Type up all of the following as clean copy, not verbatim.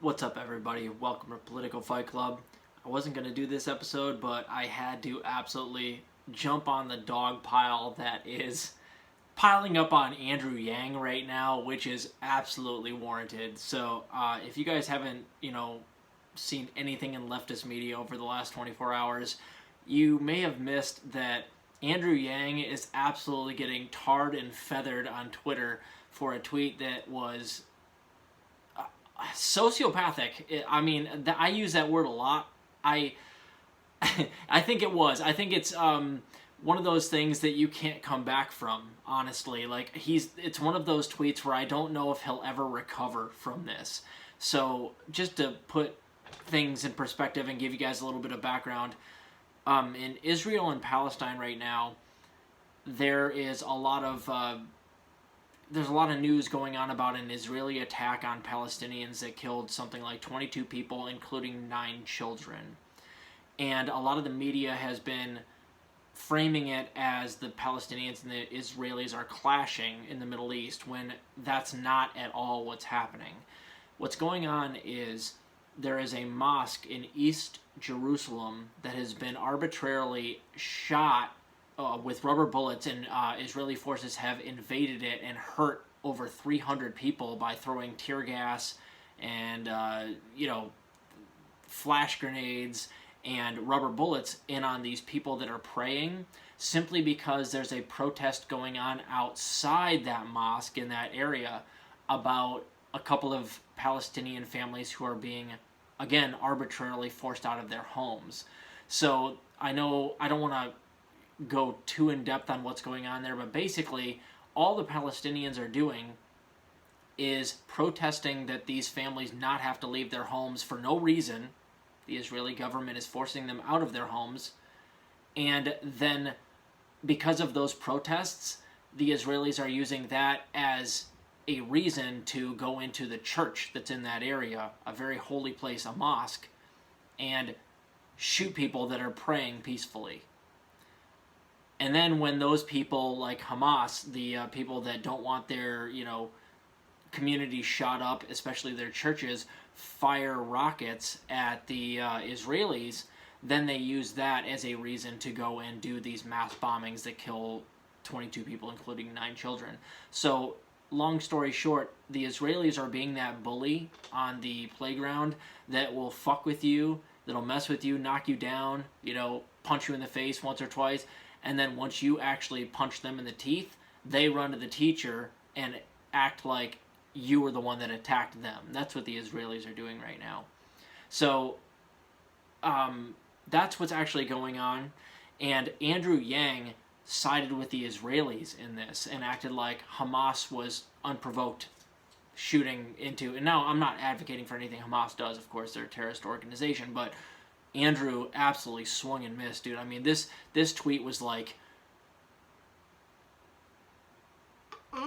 What's up, everybody? Welcome to Political Fight Club. I wasn't going to do this episode, but I had to absolutely jump on the dog pile that is piling up on Andrew Yang right now, which is absolutely warranted. So, if you guys haven't, seen anything in leftist media over the last 24 hours, you may have missed that Andrew Yang is absolutely getting tarred and feathered on Twitter for a tweet that was sociopathic. I use that word a lot. I I think it was. I think it's one of those things that you can't come back from. Honestly, it's one of those tweets where I don't know if he'll ever recover from this. So just to put things in perspective and give you guys a little bit of background, in Israel and Palestine right now, there is a lot of there's a lot of news going on about an Israeli attack on Palestinians that killed something like 22 people, including 9 children. And a lot of the media has been framing it as the Palestinians and the Israelis are clashing in the Middle East, when that's not at all what's happening. What's going on is there is a mosque in East Jerusalem that has been arbitrarily shot with rubber bullets, and Israeli forces have invaded it and hurt over 300 people by throwing tear gas and flash grenades and rubber bullets in on these people that are praying, simply because there's a protest going on outside that mosque in that area about a couple of Palestinian families who are being, again, arbitrarily forced out of their homes. So I know I don't want to go too in depth on what's going on there, but basically all the Palestinians are doing is protesting that these families not have to leave their homes for no reason. The Israeli government is forcing them out of their homes, and then because of those protests, the Israelis are using that as a reason to go into the church that's in that area, a very holy place, a mosque, and shoot people that are praying peacefully. And then when those people like Hamas, the people that don't want their, community shot up, especially their churches, fire rockets at the Israelis, then they use that as a reason to go and do these mass bombings that kill 22 people, including 9 children. So, long story short, the Israelis are being that bully on the playground that will fuck with you, that'll mess with you, knock you down, punch you in the face once or twice, and then once you actually punch them in the teeth, they run to the teacher and act like you were the one that attacked them. That's what the Israelis are doing right now. So that's what's actually going on. And Andrew Yang sided with the Israelis in this and acted like Hamas was unprovoked shooting into... And now, I'm not advocating for anything Hamas does. Of course, they're a terrorist organization, but Andrew absolutely swung and missed, dude. I mean, this tweet was like, it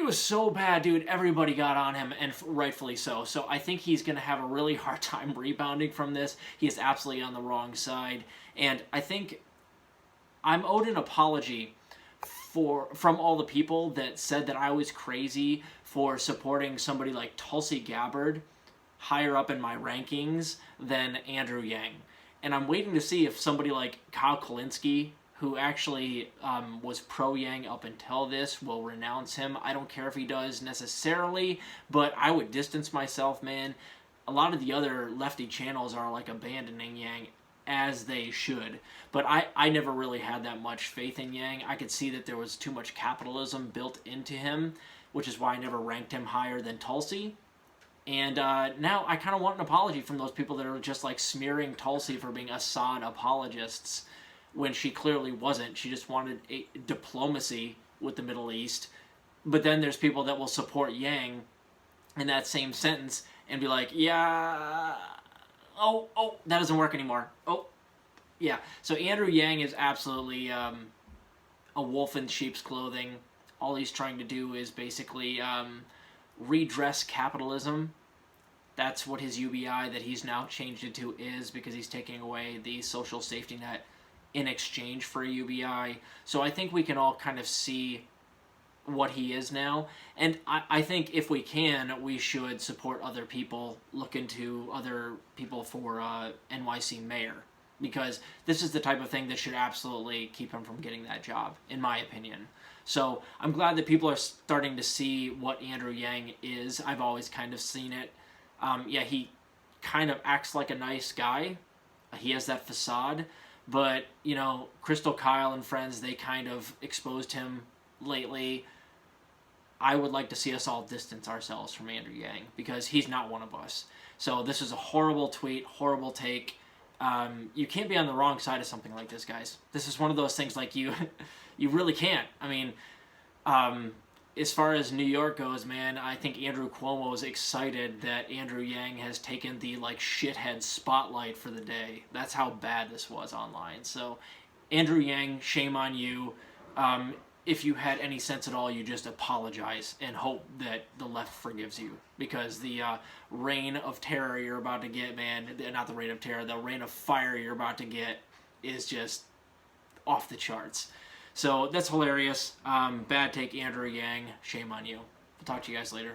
was so bad, dude. Everybody got on him, and rightfully so. So I think he's going to have a really hard time rebounding from this. He is absolutely on the wrong side. And I think I'm owed an apology from all the people that said that I was crazy for supporting somebody like Tulsi Gabbard higher up in my rankings than Andrew Yang. And I'm waiting to see if somebody like Kyle Kalinske, who actually was pro-Yang up until this, will renounce him. I don't care if he does necessarily, but I would distance myself, man. A lot of the other lefty channels are like abandoning Yang, as they should. But I never really had that much faith in Yang. I could see that there was too much capitalism built into him, which is why I never ranked him higher than Tulsi. And now I kind of want an apology from those people that are just like smearing Tulsi for being Assad apologists, when she clearly wasn't. She just wanted a diplomacy with the Middle East. But then there's people that will support Yang in that same sentence and be like, yeah, oh, that doesn't work anymore. Oh, yeah. So Andrew Yang is absolutely a wolf in sheep's clothing. All he's trying to do is basically redress capitalism. That's what his UBI that he's now changed it to is, because he's taking away the social safety net in exchange for a UBI. So I think we can all kind of see what he is now. And I think if we can, we should support other people, look into other people for NYC mayor, because this is the type of thing that should absolutely keep him from getting that job, in my opinion. So I'm glad that people are starting to see what Andrew Yang is. I've always kind of seen it. Yeah, he kind of acts like a nice guy. He has that facade. But, you know, Crystal Kyle and friends, they kind of exposed him lately. I would like to see us all distance ourselves from Andrew Yang, because he's not one of us. So this is a horrible tweet, horrible take. You can't be on the wrong side of something like this, guys. This is one of those things like you really can't. I mean, as far as New York goes, man, I think Andrew Cuomo is excited that Andrew Yang has taken the like shithead spotlight for the day. That's how bad this was online. So, Andrew Yang, shame on you. If you had any sense at all, you just apologize and hope that the left forgives you, because the reign of terror you're about to get, man, not the reign of terror, the reign of fire you're about to get is just off the charts. So that's hilarious. Bad take, Andrew Yang. Shame on you. I'll talk to you guys later.